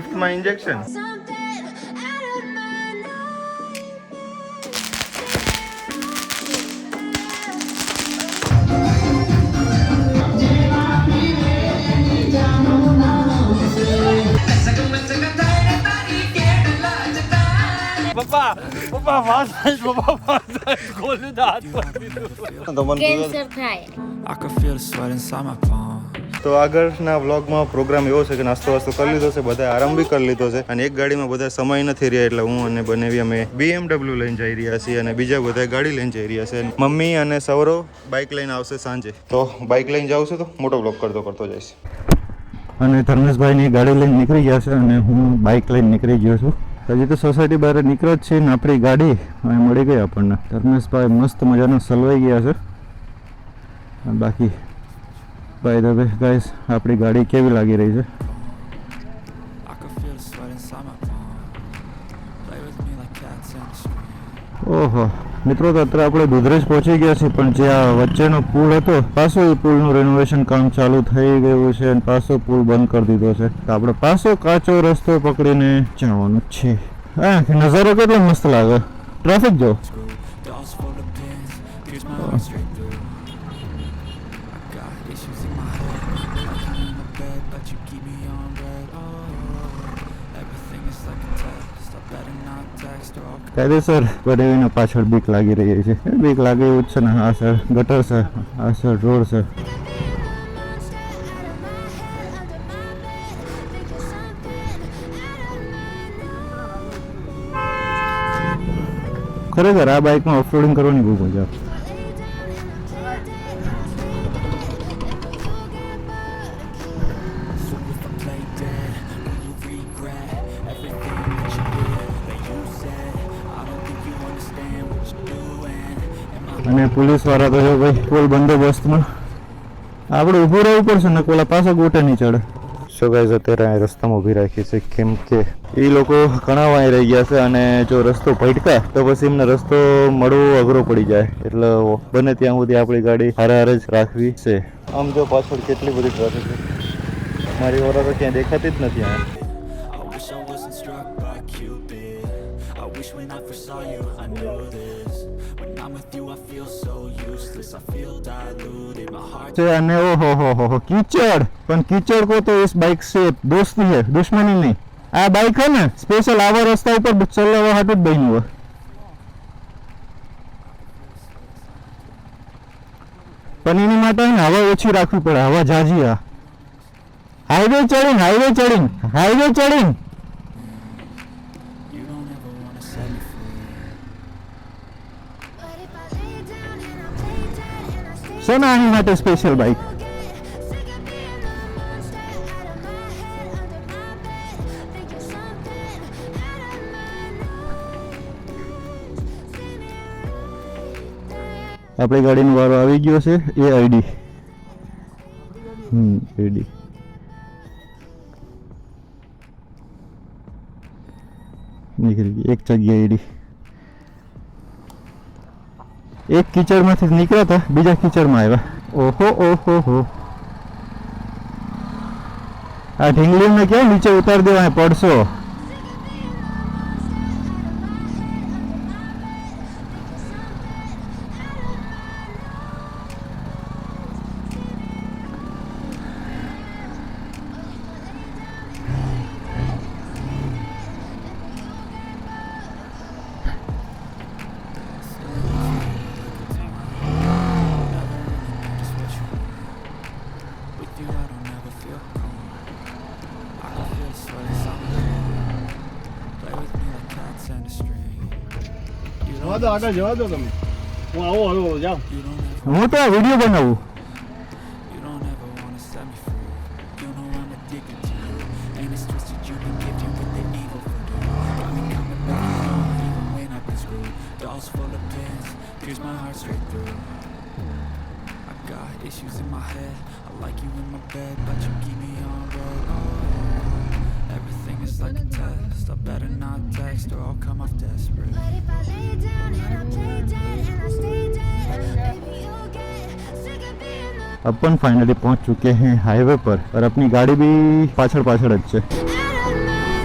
ગિફ્ટમાં injection. પપ્પા પપ્પા fast પપ્પા ફાસ્ટ ગોલનું હાથ પકડી દીધું. કેન્સર થાય. I can feel the sweat inside my palms. તો આગળના વ્લોગમાં પ્રોગ્રામ એવો છે કે નાસ્તો વાસ્તો કરી લીધો છે, બધા આરામ બી કરી લીધો છે અને એક ગાડીમાં બધા સમય નથી રહ્યા એટલે હું અને બનેવી અમે BMW લઈને જઈ રહ્યા છીએ અને બીજા બધા ગાડી લઈને જઈ રહ્યા છે. મમ્મી અને સૌરવ બાઇક લઈને આવશે સાંજે. તો બાઇક લઈને જાઉં છું તો મોટો વ્લોગ કરતો જઈશ. અને ધર્મેશભાઈની ગાડી લઈને નીકળી ગયા છે અને હું બાઇક લઈને નીકળી ગયો છું. હજી તો સોસાયટી બહાર નીકળો જ છે ને આપણી ગાડી અહીં મળી ગઈ આપણને. ધર્મેશભાઈ મસ્ત મજાનો સલવાઈ ગયા છે. બાકી બાય ધ વે ગાઈસ આપણી ગાડી કેવી લાગી રહી છે? I can feel the sweat inside my palms. Play with me like cats in the street. ઓહો મિત્રો, તો અત્યારે આપણે દુધરેજ પહોંચી ગયા છીએ, પણ જે આ વચ્ચેનો પુલ હતો પાછો એ પુલનું રેનોવેશન કામ ચાલુ થઈ ગયું છે અને પાછો પુલ બંધ કરી દીધો છે. તો આપણે પાછો કાચો રસ્તો પકડીને જવાનું છે. હા, નજારો કેટલો મસ્ત લાગે. ટ્રાફિક જો. Dolls full of pins, pierce my heart straight through. I got issues in my head, like I'm in the bed, but you keep me on red. Oh, everything is like a test. I better not text or I'll કાયદેસર બનેવીના પાછળ બીક લાગી રહી છે. બીક લાગે એવું જ છે ને. આ સર ગટર છે, આ સર રોડ છે. ખરેખર આ બાઇકમાં ઓફરોડિંગ કરવાની બહુ મજા આવે. So if I play dead, will you regret everything that you did, that you said? I don't think you understand what you're doing. And my અને પોલીસ વાળા તો જો ભાઈ ફૂલ બંદોબસ્તમાં. આપણે ઊભું રહેવું પડશે ને કોલા પાછા ગોટે નહીં ચડે. સો ગાઈઝ અત્યારે આ રસ્તામાં ઊભી રાખી છે કેમ કે એ લોકો ઘણા વાંઈ રહી ગયા છે અને જો રસ્તો ભટકા તો પછી એમને રસ્તો મળવો અઘરો પડી જાય. એટલે બને ત્યાં સુધી આપણી ગાડી હારે જ રાખવી છે. આમ જો પાછળ કેટલી બધી ટ્રાફિક છે. મારી ઓરા તો ક્યાંય દેખાતી જ નથી. આ I wish I wasn't struck by Cupid. I wish when I first saw you I knew this. When I'm with you I feel so useless. I feel diluted. My heart છે અને ઓહો હો કીચડ. પણ કીચડ કો તો इस बाइक से दोस्ती है, दुश्मनी नहीं. આ બાઇક है ને સ્પેશિયલ આવા રસ્તા ઉપર ચલાવવા હાટું જ બન્યું હોય. પણ એની માટે હવા ઓછી રાખવી પડે. હવા જાજી. આ હાઈવે ચડીને you don't ever want to set me free. છે ને આની માટે સ્પેશિયલ બાઇક. આપણી ગાડીનો વારો આવી ગયો છે. એ આઈડી આઈડી નીકળી ગઈ. એક જગ્યાએ આઈડી. એક કીચડમાંથી નીકળ્યા હતા, બીજા કીચડમાં આવ્યા. ઓહો ઓહો હો. આ ઢીંગલીને ક્યાં નીચે ઉતારી દેવા, પડશો. With you I don't ever feel calm. I can feel the sweat inside my palms. Play with me like cats and a string. You જવા don't દો, આગળ જવા દો તમે. હું આવો જાઓ. you don't ever હું તો આ વિડીયો બનાવું. You don't ever want to set me free. You know I'm addicted to you. And it's twisted you've been gifted with the evil voodoo. Got me coming back on even when I've been screwed. Dolls full of pins, pierce my heart straight through. I got issues in my head. I like you in my bed, but you keep me on red. Oh, everything is like a test. I better not text or I'll come off desperate. But if I lay down and I play dead and I stay dead, maybe you'll get sick of being the upon finally पहुंच चुके हैं highway पर और अपनी गाड़ी भी पाछड़ पाछड़ अच्छे. out of my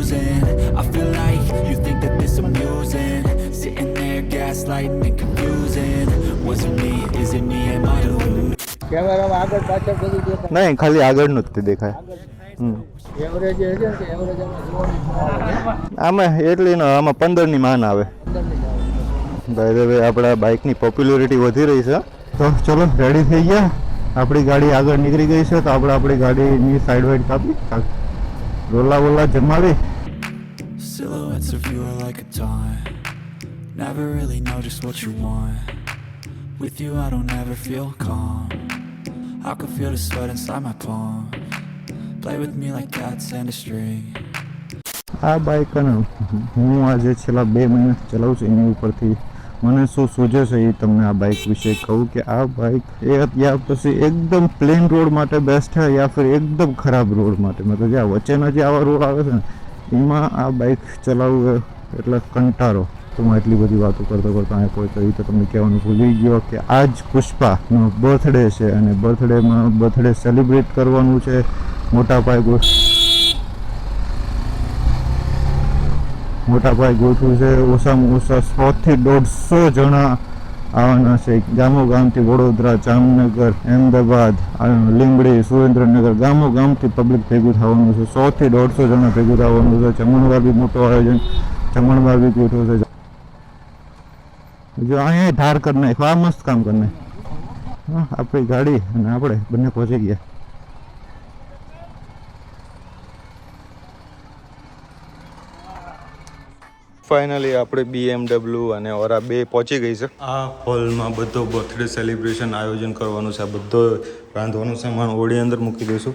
confusing. I feel like you think that this amusing. Sitting there gaslighting and confusing. Was it me? Is it me? Am I deluded? કેમેરામાં આગળ પાછળ બધું દેખાય. નહીં, ખાલી આગળનું જ તે દેખાય. એવરેજ છે કે એવરેજ આમાં આમાં એટલી ન, આમાં 15ની માન આવે. બાય ધ વે આપણા બાઇકની પોપ્યુલરિટી વધી રહી છે. તો ચલો રેડી થઈ ગયા, આપણી ગાડી આગળ નીકળી ગઈ છે. તો આપણે આપણી ગાડીની સાઈડ વાઈડ કાપી, રોલા વોલા જમાવી. Silhouettes of you are like a taunt. Never really know just what you want. With you I don't ever feel calm. I can feel the sweat inside my palm. Play with me like cats and a string. આ bike હું આજે છેલ્લા 2 મહિના ચલાવું છું, એની ઉપરથી મને શું સૂઝે છે એ તમને આ બાઇક વિશે કહું કે આ બાઇક એ યા પછી એકદમ પ્લેન રોડ માટે બેસ્ટ છે યા ફિર એકદમ ખરાબ રોડ માટે, મતલબ જે વચ્ચેના જે આવા રોડ આવે છે ને એમાં આ બાઇક ચલાવવું એટલે કંટાળો. તો હું એટલી બધી વાતો કરતો અહીંયા પહોંચ્યો. એ તો તમને કહેવાનું ભૂલી ગયો કે આજ પુષ્પાનો બર્થડે છે અને બર્થડે સેલિબ્રેટ કરવાનું છે. મોટા પાયે ગોઠવું છે. ઓછામાં ઓછા 100થી 150 જણા આવવાના છે. ગામોગામથી વડોદરા, જામનગર, અમદાવાદ, લીંબડી, સુરેન્દ્રનગર, ગામોગામથી પબ્લિક ભેગું થવાનું છે. 100થી 150 જણા ભેગું થવાનું છે. જમણવાર બી મોટો આયોજન, જમણવાર બી ગોઠવું છે. જો અહીંયા ધાર કરી નાખ્યો, આ મસ્ત કામ કરી નાખ્યું. હા, આપણી ગાડી અને આપણે બંને પહોંચી ગયા. ફાઇનલી આપણે BMW અને ઓરા 2 પહોંચી ગઈ છે. આ હોલમાં બધો બર્થડે સેલિબ્રેશન આયોજન કરવાનું છે. આ બધો રાંધવાનો સામાન ઓળી અંદર મૂકી દઈશું.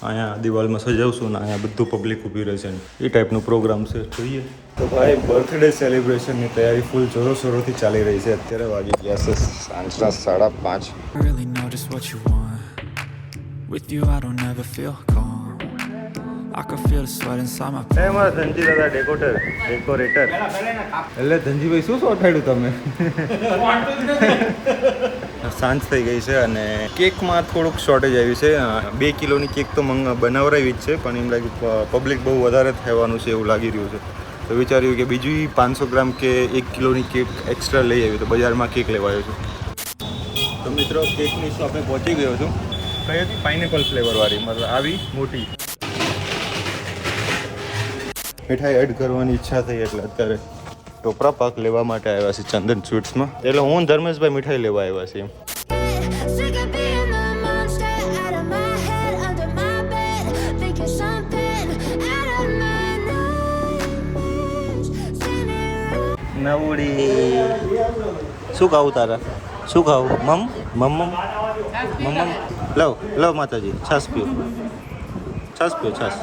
અહીંયા દિવાલમાં સજાવશું ને અહીંયા બધું પબ્લિક ઊભી રહેશે ને એ ટાઈપનો પ્રોગ્રામ છે. જોઈએ તો ભાઈ બર્થડે સેલિબ્રેશનની તૈયારી ફૂલ જોરોશોરોથી ચાલી રહી છે. અત્યારે વાગી ગયા છે સાંજના 5:30. I really know just what you want. With you I don't ever feel calm. I can feel the sweat inside my palm. મારા ધનજી દાદા ડેકોરેટર. એટલે ધનજીભાઈ શું સોટાડ્યું તમે? સાંજ થઈ ગઈ છે અને કેકમાં થોડુંક શોર્ટેજ આવી છે. 2 કિલોની કેક તો બનાવરાવી જ છે, પણ એમ લાગ્યું પબ્લિક બહુ વધારે થવાનું છે એવું લાગી રહ્યું છે. તો વિચાર્યું કે બીજી 500 ગ્રામ કે 1 કિલોની કેક એક્સ્ટ્રા લઈ આવી. તો બજારમાં કેક લેવા આવ્યો છું. તો મિત્રો કેકની શોપે પહોંચી ગયો છું. કઈ હતી? પાઇનેપલ ફ્લેવરવાળી, મતલબ આવી મોટી. મીઠાઈ એડ કરવાની ઈચ્છા થઈ એટલે અત્યારે ટોપરા પાક લેવા માટે આવ્યા છે ચંદન સ્વીટ્સમાં. એટલે હું ધર્મેશભાઈ મીઠાઈ લેવા આવ્યા છીએ. Sick of being the monster out of my head, under my bed, thinking something out of my nightmares. નવડી શું ખાવું તારા? શું ખાવું? મમ લવ માતાજી છાસ પીઓ, છાસ.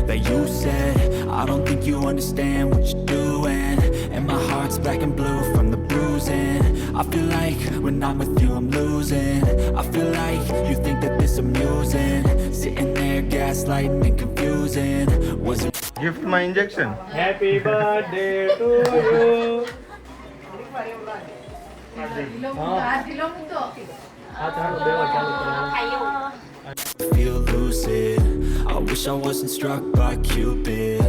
That you said I don't think you understand what you're doing, and my heart's black and blue from the bruising. I feel like when I'm with you I'm losing. I feel like you think that this amusing. Sitting there gaslighting and confusing. Was it gift માં injection. Happy birthday to you. feel lucid? I wish I wasn't struck by Cupid.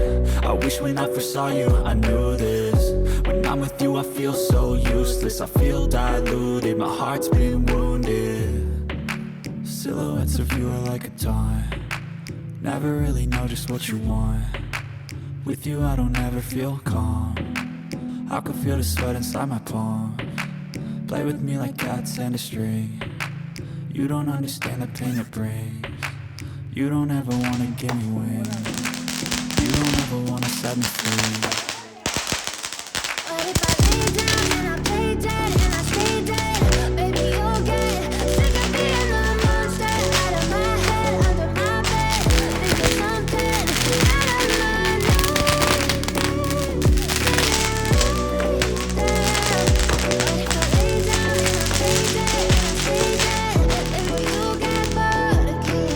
I wish when I first saw you I knew this. When I'm with you I feel so useless. I feel diluted, my heart's been wounded. Silhouettes of you are like a taunt. Never really know just what you want. With you I don't ever feel calm. I can feel the sweat inside my palm. Play with me like cats and a string. You don't understand the pain it brings. You don't ever wanna give me wings. You don't ever wanna set me free. But if I lay down and I play dead and I stay dead, baby you'll get sick of being the monster out of my head, under my bed, thinking something out of my nightmares. But if I lay down and I play dead and I stay dead, then will you get bored again?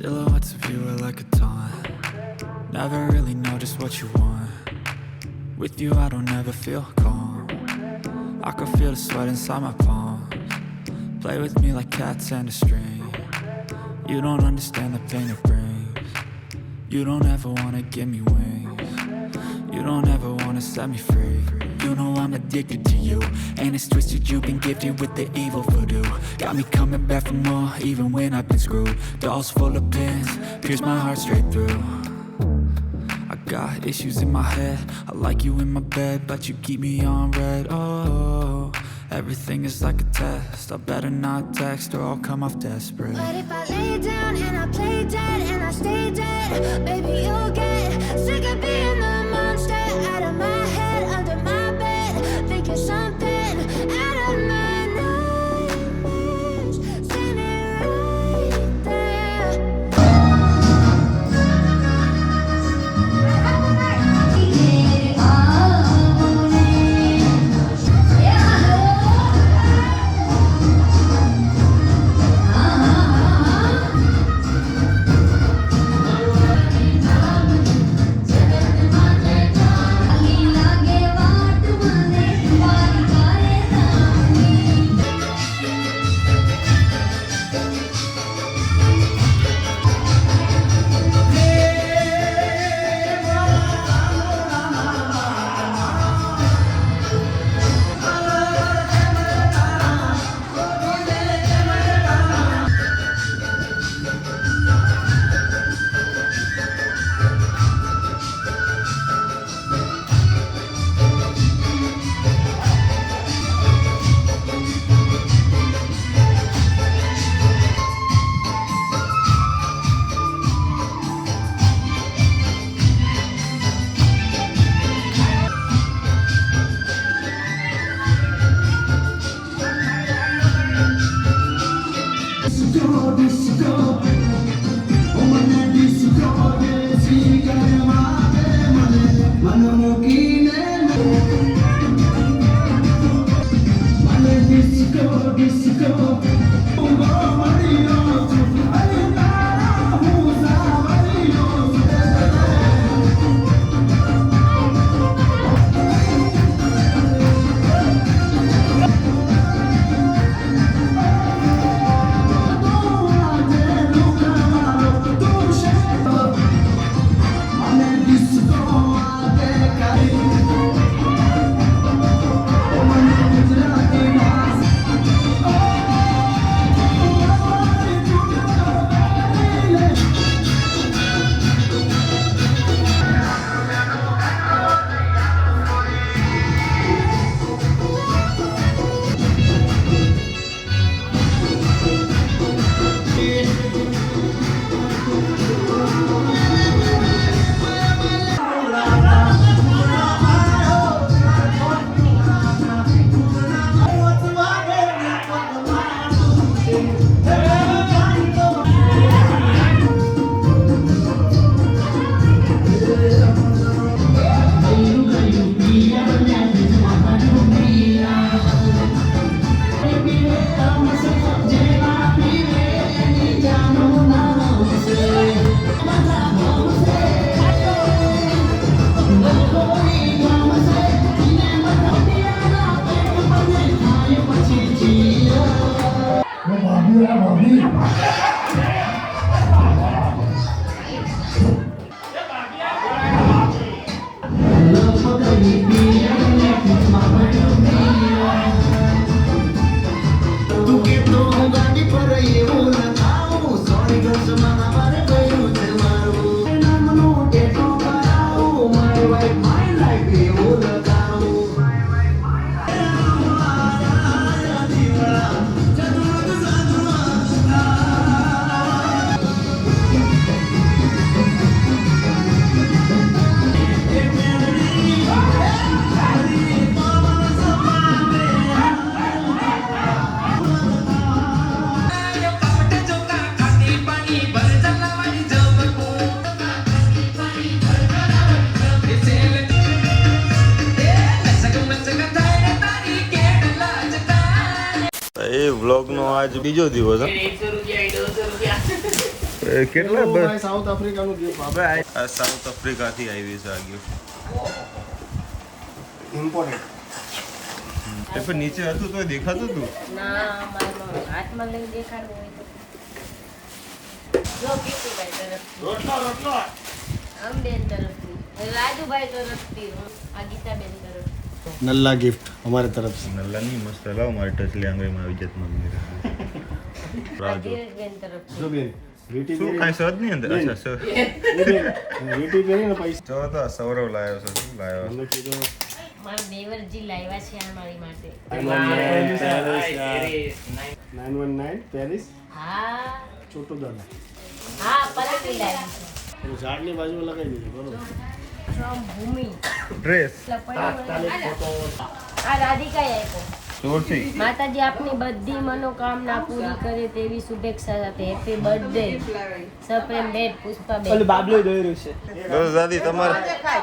Silhouettes of you are like a taunt. Never really know just what you want. With you I don't ever feel calm. I can feel the sweat inside my palms. Play with me like cats and a string. You don't understand the pain it brings. You don't ever wanna give me wings. You don't ever wanna set me free. You know I'm addicted to you, and it's twisted, you've been gifted with the evil voodoo. Got me coming back for more, even when I've been screwed. Dolls full of pins, pierce my heart straight through. I got issues in my head, I like you in my bed, but you keep me on red. Oh, everything is like a test, I better not text or I'll come off desperate. But if I lay down and I play dead and I stay dead, baby, you'll get sick of being the monster out of my head, under my bed, thinking something out of my nightmares, standing right there. એ વ્લોગનો આજ બીજો દિવસ હે. 100 રૂપિયા 100 રૂપિયા કેટલા ભાઈ south આફ્રિકાનું gift આ south આફ્રિકાથી આવી છે આ ગિફ્ટ ઇમ્પોર્ટન્ટ. એ પણ નીચે હતું તો દેખાતું હતું. ના મારો હાથમાં લઈ દેખાડવું હોય તો જો કીર્તિભાઈ તરફથી રોટલો અમબેન તરફથી રાજુભાઈ તરફથી આ ગીતાબેન તરફથી નલ્લા ગિફ્ટ અમારે તરફથી. નલ્લાની મસ્ત લાવ મારી ટચલી આંગળીમાં આવી જત મમ્મી આ ધીરજબેન તરફથી જો બેન વીટી શું કાંઈ સદ નહીં અંદર અચ્છા સર વીટી પહેરીને પૈસા જો તો આ સૌરવ લાવ્યો છે શું લાવ્યો મને કીધું મારા દેવરજી લાવ્યા છે આ મારી માટે 919 પેરિસ હા છોટું દાદા હા પલટી લાવી છે એનું ઝાડની બાજુમાં લગાવી દીધું બરોબર. ફ્રોમ ભૂમિ ડ્રેસ આ રાધિકાએ આપ્યો જોરથી માતાજી આપની બધી મનોકામના પૂરી કરે તેવી શુભેચ્છા સાથે હેપી બર્થડે સપ્રેમ બેટ પુષ્પાબેન બાબલો દોઈ રહ્યું છે બસ દાદી તમારે લેતા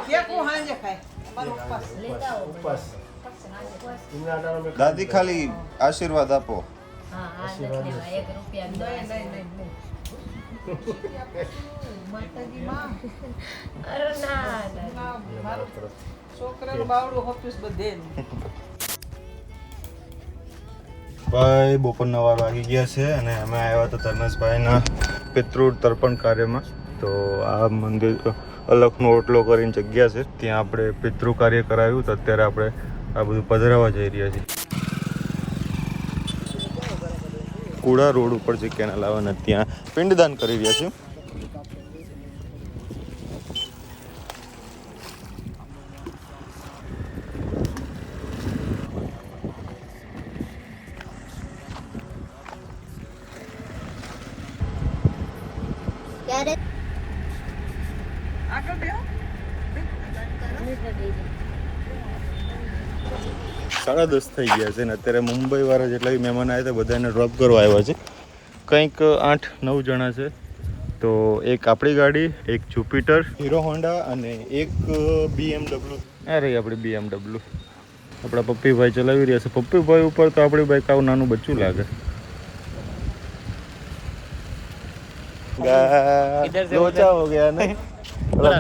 આવો. ઉપવાસ. એમના આટાનો મેં દાદી ખાલી આશીર્વાદ આપો હા હા નથી લેવા 1 રૂપિયા અરે ના ભાઈ બપોરના વાર વાગી ગયા છે અને અમે આવ્યા હતા ધર્મેશભાઈના પિતૃ તર્પણ કાર્યમાં. તો આ મંદિર અલગનો ઓટલો કરીને જગ્યા છે ત્યાં આપણે પિતૃ કાર્ય કરાવ્યું તો અત્યારે આપણે આ બધું પધરાવવા જઈ રહ્યા છીએ. કુડા રોડ ઉપર જે કેનાલ આવે ને ત્યાં પિંડદાન કરી રહ્યા છીએ. સાડા 10 થઈ ગયા છે ને અત્યારે મુંબઈ વાળા જેટલા બી મહેમાન આવ્યા હતા બધાને ડ્રોપ કરવા આવ્યા છે. કંઈક 8-9 જણા છે. તો એક આપણી ગાડી, એક જુપિટર હીરો હોન્ડા અને એક BMW. આ રહી આપણી BMW. આપણા પપ્પીભાઈ ચલાવી રહ્યા છે. પપ્પીભાઈ ઉપર તો આપણી બાઈક આવું નાનું બચ્ચું લાગે. લોચા હો ગયા ને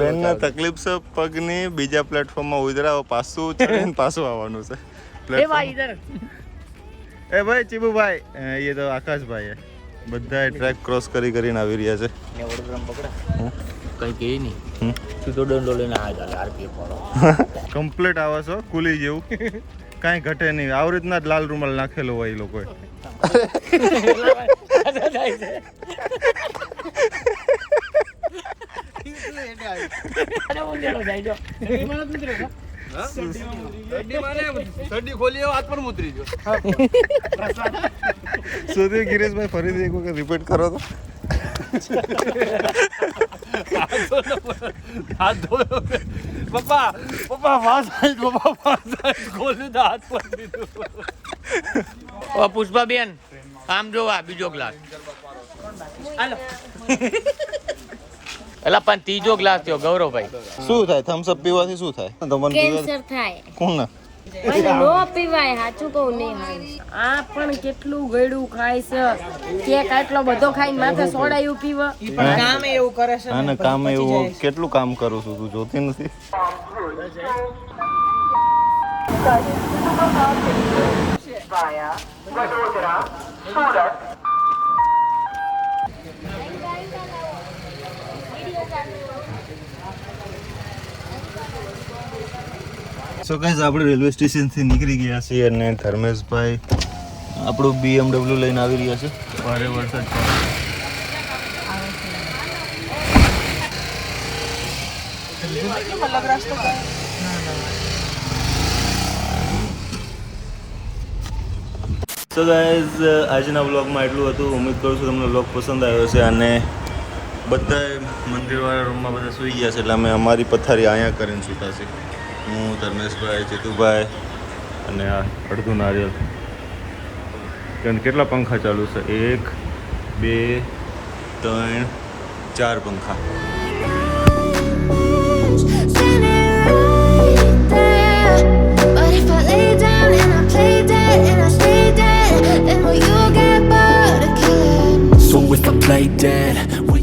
બેનને તકલીફ છે પગની. બીજા પ્લેટફોર્મમાં ઉતરાવો, પાછું ચડીને પાછું આવવાનું છે. એ ભાઈ ચીબુભાઈ, એ તો આકાશભાઈ બધા ટ્રેક ક્રોસ કરીને આવી રહ્યા છે. કઈ કે નહીં સીધો દંડો લઈને આવ્યા આરપીએફ વાળો કમ્પ્લીટ આવે છે કુલી જેવું. કાંઈ ઘટે નહીં. આવી રીતના જ લાલ રૂમાલ નાખેલો હોય એ લોકોએ. સુધી ગિરેશભાઈ ફરીથી એક વખત રિપીટ કરો તો. પુષ્પાબેન આમ જોવા બીજો ગ્લાસ એલા પણ ત્રીજો ગ્લાસ થયો ગૌરવભાઈ. શું થાય થમ્સ અપ પીવાથી શું થાય? તમને કેન્સર થાય કોણ ના પણ નો પીવાય. સાચું કહું નહીં હાય. આ પણ કેટલું ગળ્યું ખાય છે. કેક આટલો બધો ખાઈને માથે સોડાયું પીવા. કામ એવું કરે છે આને કામ એવું કેટલું કામ કરું છું તું જોતી નથી? સો ગાઈઝ આપણે રેલવે સ્ટેશનથી નીકળી ગયા છીએ અને ધર્મેશભાઈ આપણું BMW લઈને આવી રહ્યા છે. ભારે વરસાદ પડે. સો ગાઈઝ આજના વ્લોગમાં એટલું હતું. ઉમ્મીદ કરું છું તમને વ્લોગ પસંદ આવ્યો છે અને બધાએ મંદિરવાળા રૂમમાં બધા સૂઈ ગયા છે એટલે અમે અમારી પથારી અહીંયા કરીને સૂતા છે. હું, ધર્મેશભાઈ, જીતુભાઈ અને આ અડધું નારિયેલ. કેટલા પંખા ચાલુ છે? 1 2 3 4 પંખા. Standing right there. But if I lay down and I play dead and I stay dead, then will you get bored of killing? So if I play dead, will